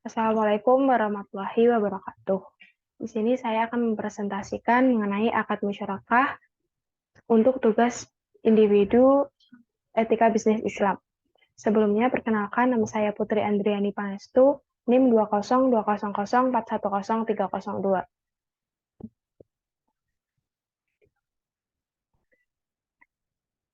Assalamualaikum warahmatullahi wabarakatuh. Di sini saya akan mempresentasikan mengenai akad musyarakah untuk tugas individu etika bisnis Islam. Sebelumnya, perkenalkan nama saya Putri Andriani Pangestu, NIM 20200410302.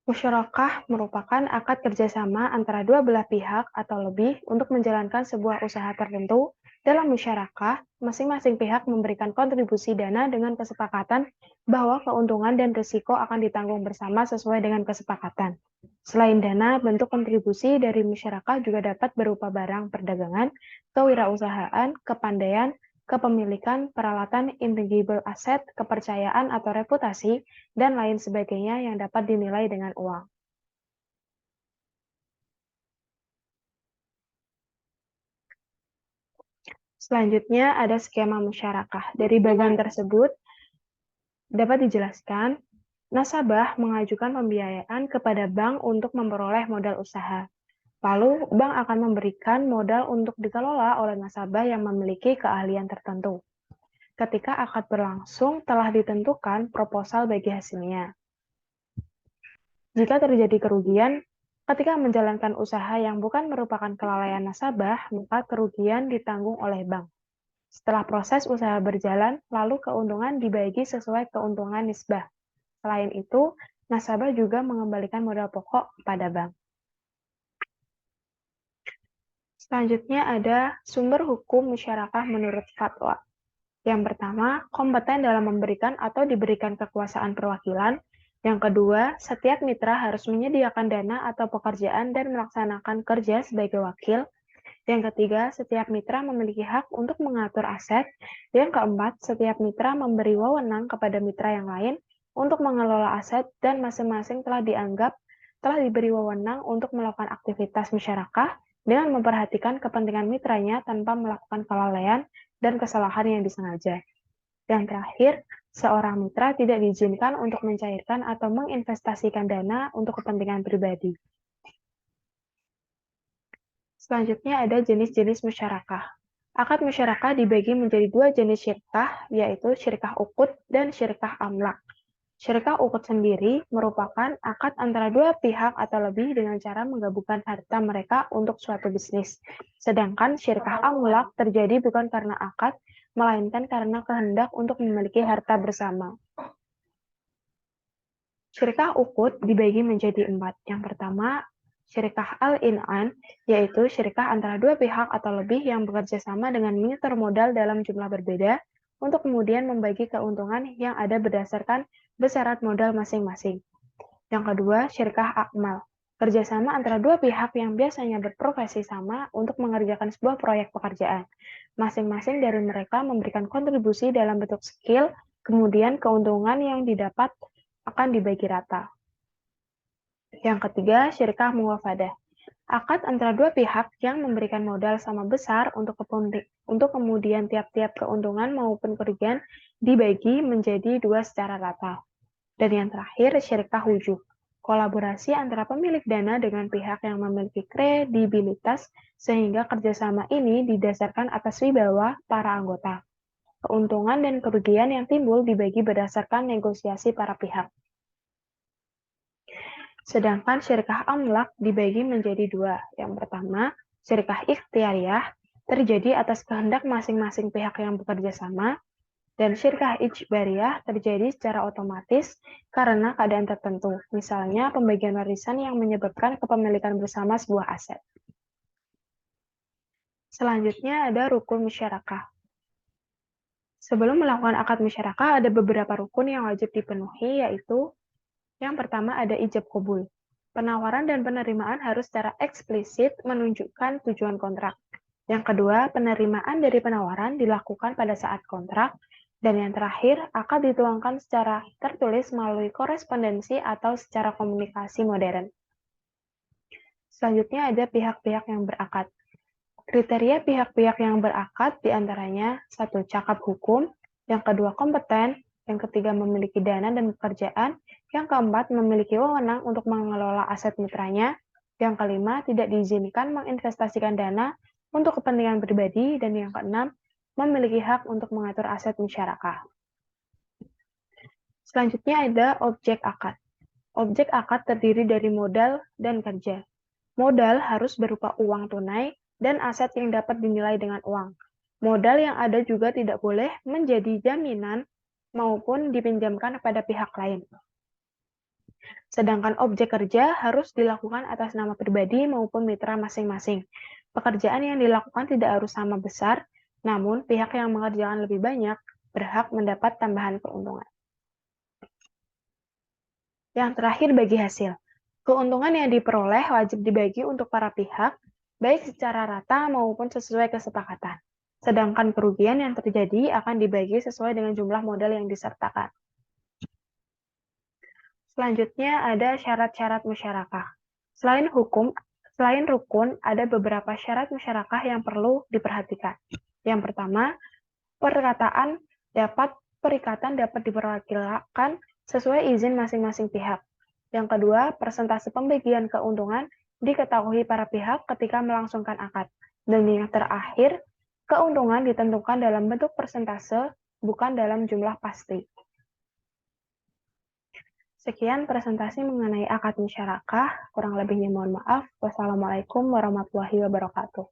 Musyarakah merupakan akad kerjasama antara dua belah pihak atau lebih untuk menjalankan sebuah usaha tertentu. Dalam musyarakah, masing-masing pihak memberikan kontribusi dana dengan kesepakatan bahwa keuntungan dan risiko akan ditanggung bersama sesuai dengan kesepakatan. Selain dana, bentuk kontribusi dari musyarakah juga dapat berupa barang perdagangan, kewirausahaan, kepandaian, kepemilikan, peralatan, intangible aset, kepercayaan atau reputasi, dan lain sebagainya yang dapat dinilai dengan uang. Selanjutnya ada skema musyarakah. Dari bagian tersebut dapat dijelaskan, nasabah mengajukan pembiayaan kepada bank untuk memperoleh modal usaha. Lalu, bank akan memberikan modal untuk dikelola oleh nasabah yang memiliki keahlian tertentu. Ketika akad berlangsung, telah ditentukan proposal bagi hasilnya. Jika terjadi kerugian, ketika menjalankan usaha yang bukan merupakan kelalaian nasabah, maka kerugian ditanggung oleh bank. Setelah proses usaha berjalan, lalu keuntungan dibagi sesuai keuntungan nisbah. Selain itu, nasabah juga mengembalikan modal pokok kepada bank. Selanjutnya ada sumber hukum musyarakah menurut fatwa. Yang pertama, kompeten dalam memberikan atau diberikan kekuasaan perwakilan. Yang kedua, setiap mitra harus menyediakan dana atau pekerjaan dan melaksanakan kerja sebagai wakil. Yang ketiga, setiap mitra memiliki hak untuk mengatur aset. Yang keempat, setiap mitra memberi wewenang kepada mitra yang lain untuk mengelola aset dan masing-masing telah diberi wewenang untuk melakukan aktivitas musyarakah dengan memperhatikan kepentingan mitranya tanpa melakukan kelalaian dan kesalahan yang disengaja. Yang terakhir, seorang mitra tidak diizinkan untuk mencairkan atau menginvestasikan dana untuk kepentingan pribadi. Selanjutnya ada jenis-jenis musyarakah. Akad musyarakah dibagi menjadi dua jenis syirkah, yaitu syirkah ukut dan syirkah amlak. Syirkah ukut sendiri merupakan akad antara dua pihak atau lebih dengan cara menggabungkan harta mereka untuk suatu bisnis. Sedangkan syirkah amlak terjadi bukan karena akad, melainkan karena kehendak untuk memiliki harta bersama. Syirkah ukut dibagi menjadi 4. Yang pertama, syirkah al-in'an, yaitu syirkah antara dua pihak atau lebih yang bekerja sama dengan menyetor modal dalam jumlah berbeda untuk kemudian membagi keuntungan yang ada berdasarkan besaran modal masing-masing. Yang kedua, syirkah akmal, kerjasama antara dua pihak yang biasanya berprofesi sama untuk mengerjakan sebuah proyek pekerjaan. Masing-masing dari mereka memberikan kontribusi dalam bentuk skill, kemudian keuntungan yang didapat akan dibagi rata. Yang ketiga, syirkah muwafadah, akad antara dua pihak yang memberikan modal sama besar untuk kemudian tiap-tiap keuntungan maupun kerugian dibagi menjadi dua secara rata. Dan yang terakhir, syirkah wujub, kolaborasi antara pemilik dana dengan pihak yang memiliki kredibilitas sehingga kerjasama ini didasarkan atas wibawa para anggota. Keuntungan dan kerugian yang timbul dibagi berdasarkan negosiasi para pihak. Sedangkan syirkah amlak dibagi menjadi dua. Yang pertama, syirkah ikhtiariyah terjadi atas kehendak masing-masing pihak yang bekerja sama, dan syirkah ijbariyah terjadi secara otomatis karena keadaan tertentu, misalnya pembagian warisan yang menyebabkan kepemilikan bersama sebuah aset. Selanjutnya ada rukun musyarakah. Sebelum melakukan akad musyarakah, ada beberapa rukun yang wajib dipenuhi, yaitu yang pertama ada ijab qabul. Penawaran dan penerimaan harus secara eksplisit menunjukkan tujuan kontrak. Yang kedua, penerimaan dari penawaran dilakukan pada saat kontrak. Dan yang terakhir, akad dituangkan secara tertulis melalui korespondensi atau secara komunikasi modern. Selanjutnya ada pihak-pihak yang berakad. Kriteria pihak-pihak yang berakad diantaranya 1. Cakap hukum, yang kedua kompeten, yang ketiga memiliki dana dan pekerjaan, yang keempat memiliki wewenang untuk mengelola aset mitranya, yang kelima tidak diizinkan menginvestasikan dana untuk kepentingan pribadi, dan yang keenam, memiliki hak untuk mengatur aset musyarakah. Selanjutnya ada objek akad. Objek akad terdiri dari modal dan kerja. Modal harus berupa uang tunai dan aset yang dapat dinilai dengan uang. Modal yang ada juga tidak boleh menjadi jaminan maupun dipinjamkan kepada pihak lain. Sedangkan objek kerja harus dilakukan atas nama pribadi maupun mitra masing-masing. Pekerjaan yang dilakukan tidak harus sama besar, namun pihak yang mengerjakan lebih banyak berhak mendapat tambahan keuntungan. Yang terakhir, bagi hasil. Keuntungan yang diperoleh wajib dibagi untuk para pihak, baik secara rata maupun sesuai kesepakatan. Sedangkan kerugian yang terjadi akan dibagi sesuai dengan jumlah modal yang disertakan. Selanjutnya ada syarat-syarat musyarakah. Selain rukun, ada beberapa syarat musyarakah yang perlu diperhatikan. Yang pertama, perikatan dapat diperwakilan sesuai izin masing-masing pihak. Yang kedua, persentase pembagian keuntungan diketahui para pihak ketika melangsungkan akad. Dan yang terakhir, keuntungan ditentukan dalam bentuk persentase, bukan dalam jumlah pasti. Sekian presentasi mengenai akad musyarakah. Kurang lebihnya mohon maaf. Wassalamualaikum warahmatullahi wabarakatuh.